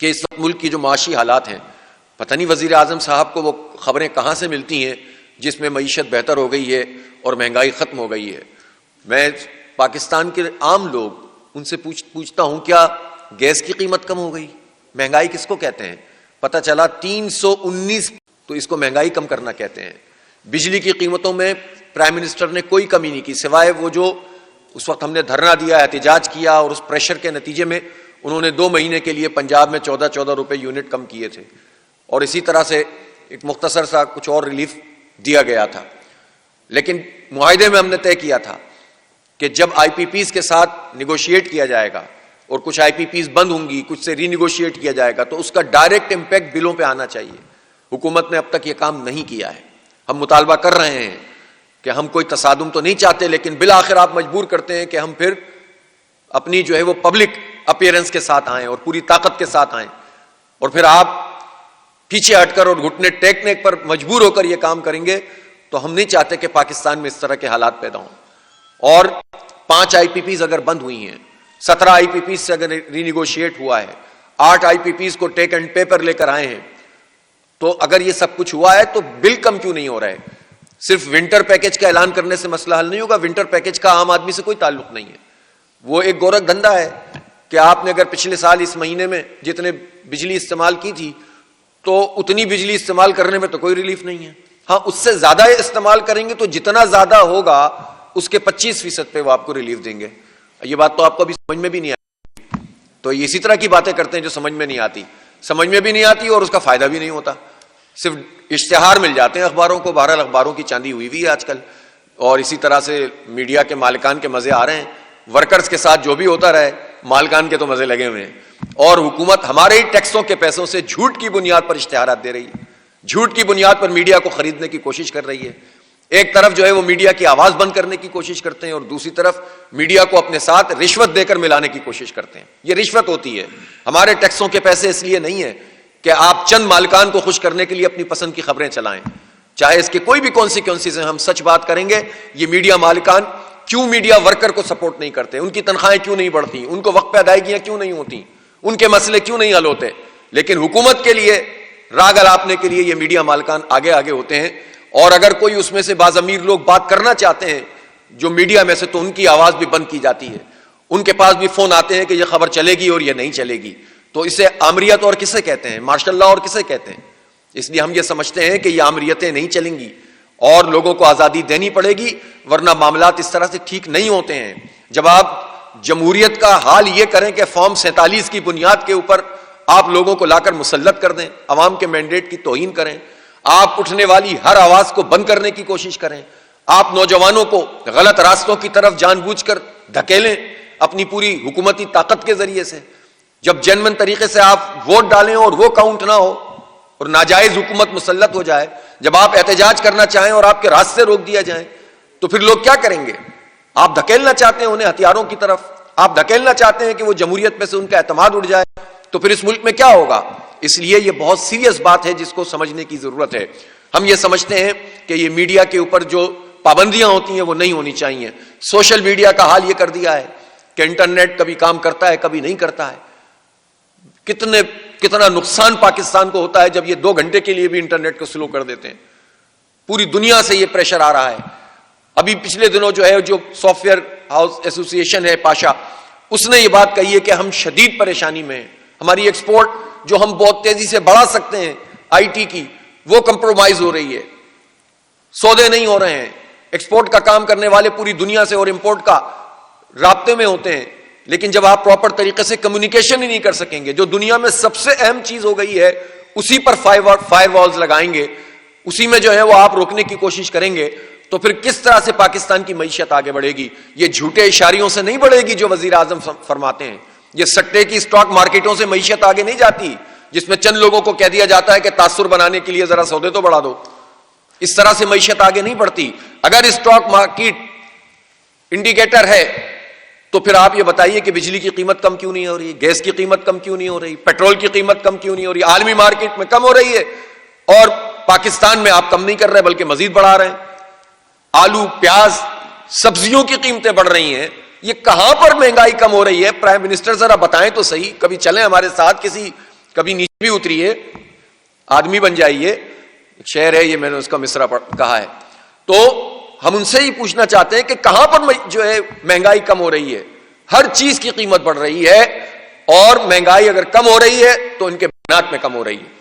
کہ اس وقت ملک کی جو معاشی حالات ہیں، پتہ نہیں وزیر اعظم صاحب کو وہ خبریں کہاں سے ملتی ہیں جس میں معیشت بہتر ہو گئی ہے اور مہنگائی ختم ہو گئی ہے۔ میں پاکستان کے عام لوگ ان سے پوچھتا ہوں، کیا گیس کی قیمت کم ہو گئی؟ مہنگائی کس کو کہتے ہیں؟ پتہ چلا 319، تو اس کو مہنگائی کم کرنا کہتے ہیں۔ بجلی کی قیمتوں میں پرائم منسٹر نے کوئی کمی نہیں کی، سوائے وہ جو اس وقت ہم نے دھرنا دیا، احتجاج کیا، اور اس پریشر کے نتیجے میں انہوں نے 2 مہینے کے لیے پنجاب میں 14 روپے یونٹ کم کیے تھے، اور اسی طرح سے ایک مختصر سا کچھ اور ریلیف دیا گیا تھا۔ لیکن معاہدے میں ہم نے طے کیا تھا کہ جب آئی پی پیز کے ساتھ نیگوشیٹ کیا جائے گا اور کچھ آئی پی پیز بند ہوں گی، کچھ سے ری نیگوشیٹ کیا جائے گا، تو اس کا ڈائریکٹ امپیکٹ بلوں پہ آنا چاہیے۔ حکومت نے اب تک یہ کام نہیں کیا ہے۔ ہم مطالبہ کر رہے ہیں کہ ہم کوئی تصادم تو نہیں چاہتے، لیکن بالآخر آپ مجبور کرتے ہیں کہ ہم پھر اپنی جو ہے وہ پبلک اپیئرنس کے ساتھ آئیں اور پوری طاقت کے ساتھ آئیں، اور پھر آپ پیچھے ہٹ کر اور گھٹنے ٹیکنے پر مجبور ہو کر یہ کام کریں گے تو ہم نہیں چاہتے کہ پاکستان میں اس طرح کے حالات پیدا ہوں۔ اور 5 آئی پی پیز اگر بند ہوئی ہیں، 17 آئی پی پیز سے اگر ری نیگوشیٹ ہوا ہے، 8 آئی پی پیز کو ٹیک اینڈ پیپر لے کر آئے ہیں، تو اگر یہ سب کچھ ہوا ہے تو بل کم کیوں نہیں ہو رہا ہے؟ صرف ونٹر پیکج کا اعلان کرنے سے مسئلہ حل نہیں ہوگا۔ ونٹر پیکج کا عام آدمی سے کوئی تعلق نہیں ہے، وہ ایک گورکھ دھندا ہے کہ آپ نے اگر پچھلے سال اس مہینے میں جتنے بجلی استعمال کی تھی تو اتنی بجلی استعمال کرنے میں تو کوئی ریلیف نہیں ہے۔ ہاں، اس سے زیادہ استعمال کریں گے تو جتنا زیادہ ہوگا اس کے 25% پہ وہ آپ کو ریلیف دیں گے۔ یہ بات تو آپ کو ابھی سمجھ میں بھی نہیں آئی، تو اسی طرح کی باتیں کرتے ہیں جو سمجھ میں نہیں آتی، سمجھ میں بھی نہیں آتی اور اس کا فائدہ بھی نہیں ہوتا، صرف اشتہار مل جاتے ہیں اخباروں کو۔ بہرحال اخباروں کی چاندی ہوئی ہے آج کل، اور اسی طرح سے میڈیا کے مالکان کے مزے آ رہے ہیں، ورکرز کے ساتھ جو بھی ہوتا رہے، مالکان کے تو مزے لگے ہوئے ہیں۔ اور حکومت ہمارے ہی ٹیکسوں کے پیسوں سے جھوٹ کی بنیاد پر اشتہارات دے رہی ہے، جھوٹ کی بنیاد پر میڈیا کو خریدنے کی کوشش کر رہی ہے۔ ایک طرف جو ہے وہ میڈیا کی آواز بند کرنے کی کوشش کرتے ہیں، اور دوسری طرف میڈیا کو اپنے ساتھ رشوت دے کر ملانے کی کوشش کرتے ہیں۔ یہ رشوت ہوتی ہے۔ ہمارے ٹیکسوں کے پیسے اس لیے نہیں ہے کہ آپ چند مالکان کو خوش کرنے کے لیے اپنی پسند کی خبریں چلائیں، چاہے اس کے کوئی بھی کانسیکوینسز ہیں۔ ہم سچ بات کریں گے، یہ میڈیا مالکان کیوں میڈیا ورکر کو سپورٹ نہیں کرتے؟ ان کی تنخواہیں کیوں نہیں بڑھتی؟ ان کو وقت پہ ادائیگیاں کیوں نہیں ہوتی؟ ان کے مسئلے کیوں نہیں حل ہوتے؟ لیکن حکومت کے لیے راگ الاپنے کے لیے یہ میڈیا مالکان آگے آگے ہوتے ہیں، اور اگر کوئی اس میں سے بعض امیر لوگ بات کرنا چاہتے ہیں جو میڈیا میں سے، تو ان کی آواز بھی بند کی جاتی ہے۔ ان کے پاس بھی فون آتے ہیں کہ یہ خبر چلے گی اور یہ نہیں چلے گی۔ تو اسے آمریت اور کسے کہتے ہیں؟ مارشل لاء اور کسے کہتے ہیں؟ اس لیے ہم یہ سمجھتے ہیں کہ یہ آمریتیں نہیں چلیں گی اور لوگوں کو آزادی دینی پڑے گی، ورنہ معاملات اس طرح سے ٹھیک نہیں ہوتے ہیں۔ جب آپ جمہوریت کا حال یہ کریں کہ فارم 47 کی بنیاد کے اوپر آپ لوگوں کو لا کر مسلط کر دیں، عوام کے مینڈیٹ کی توہین کریں، آپ اٹھنے والی ہر آواز کو بند کرنے کی کوشش کریں، آپ نوجوانوں کو غلط راستوں کی طرف جان بوجھ کر دھکیلیں اپنی پوری حکومتی طاقت کے ذریعے سے، جب جینوئن طریقے سے آپ ووٹ ڈالیں اور وہ کاؤنٹ نہ ہو اور ناجائز حکومت مسلط ہو جائے، جب آپ احتجاج کرنا چاہیں اور آپ کے راستے روک دیا جائیں، تو پھر لوگ کیا کریں گے؟ آپ دھکیلنا چاہتے ہیں انہیں ہتھیاروں کی طرف، آپ دھکیلنا چاہتے ہیں کہ وہ جمہوریت میں سے ان کا اعتماد اٹھ جائے، تو پھر اس ملک میں کیا ہوگا؟ اس لیے یہ بہت سیریس بات ہے جس کو سمجھنے کی ضرورت ہے۔ ہم یہ سمجھتے ہیں کہ یہ میڈیا کے اوپر جو پابندیاں ہوتی ہیں وہ نہیں ہونی چاہیے۔ سوشل میڈیا کا حال یہ کر دیا ہے کہ انٹرنیٹ کبھی کام کرتا ہے، کبھی نہیں کرتا ہے۔ کتنا نقصان پاکستان کو ہوتا ہے جب یہ 2 گھنٹے کے لیے بھی انٹرنیٹ کو سلو کر دیتے ہیں۔ پوری دنیا سے یہ پریشر آ رہا ہے۔ ابھی پچھلے دنوں جو ہے جو سافٹ ویئر ہاؤس ایسوسی ایشن ہے پاشا، اس نے یہ بات کہی ہے کہ ہم شدید پریشانی میں ہیں، ہماری ایکسپورٹ جو ہم بہت تیزی سے بڑھا سکتے ہیں آئی ٹی کی، وہ کمپرومائز ہو رہی ہے، سودے نہیں ہو رہے ہیں۔ ایکسپورٹ کا کام کرنے والے پوری دنیا سے اور امپورٹ کا رابطے میں ہوتے ہیں، لیکن جب آپ پراپر طریقے سے کمیونیکیشن ہی نہیں کر سکیں گے، جو دنیا میں سب سے اہم چیز ہو گئی ہے اسی پر فائر والز لگائیں گے، اسی میں جو ہے وہ آپ روکنے کی کوشش کریں گے، تو پھر کس طرح سے پاکستان کی معیشت آگے بڑھے گی؟ یہ جھوٹے اشاریوں سے نہیں بڑھے گی جو وزیر اعظم فرماتے ہیں، یہ سٹے کی اسٹاک مارکیٹوں سے معیشت آگے نہیں جاتی، جس میں چند لوگوں کو کہہ دیا جاتا ہے کہ تاثر بنانے کے لیے ذرا سودے تو بڑھا دو۔ اس طرح سے معیشت آگے نہیں بڑھتی۔ اگر اسٹاک مارکیٹ انڈیکیٹر ہے تو پھر آپ یہ بتائیے کہ بجلی کی قیمت کم کیوں نہیں ہو رہی، گیس کی قیمت کم کیوں نہیں ہو رہی، پیٹرول کی قیمت کم کیوں نہیں ہو رہی؟ عالمی مارکیٹ میں کم ہو رہی ہے اور پاکستان میں آپ کم نہیں کر رہے بلکہ مزید بڑھا رہے ہیں۔ آلو، پیاز، سبزیوں کی قیمتیں بڑھ رہی ہیں، یہ کہاں پر مہنگائی کم ہو رہی ہے؟ پرائم منسٹر ذرا بتائیں تو صحیح، کبھی چلیں ہمارے ساتھ کسی کبھی نیچے بھی اتریے، آدمی بن جائیے. ایک شعر ہے یہ، میں نے اس کا مصرع کہا ہے. تو ہم ان سے ہی پوچھنا چاہتے ہیں کہ کہاں پر جو ہے مہنگائی کم ہو رہی ہے؟ ہر چیز کی قیمت بڑھ رہی ہے، اور مہنگائی اگر کم ہو رہی ہے تو ان کے بیانات میں کم ہو رہی ہے.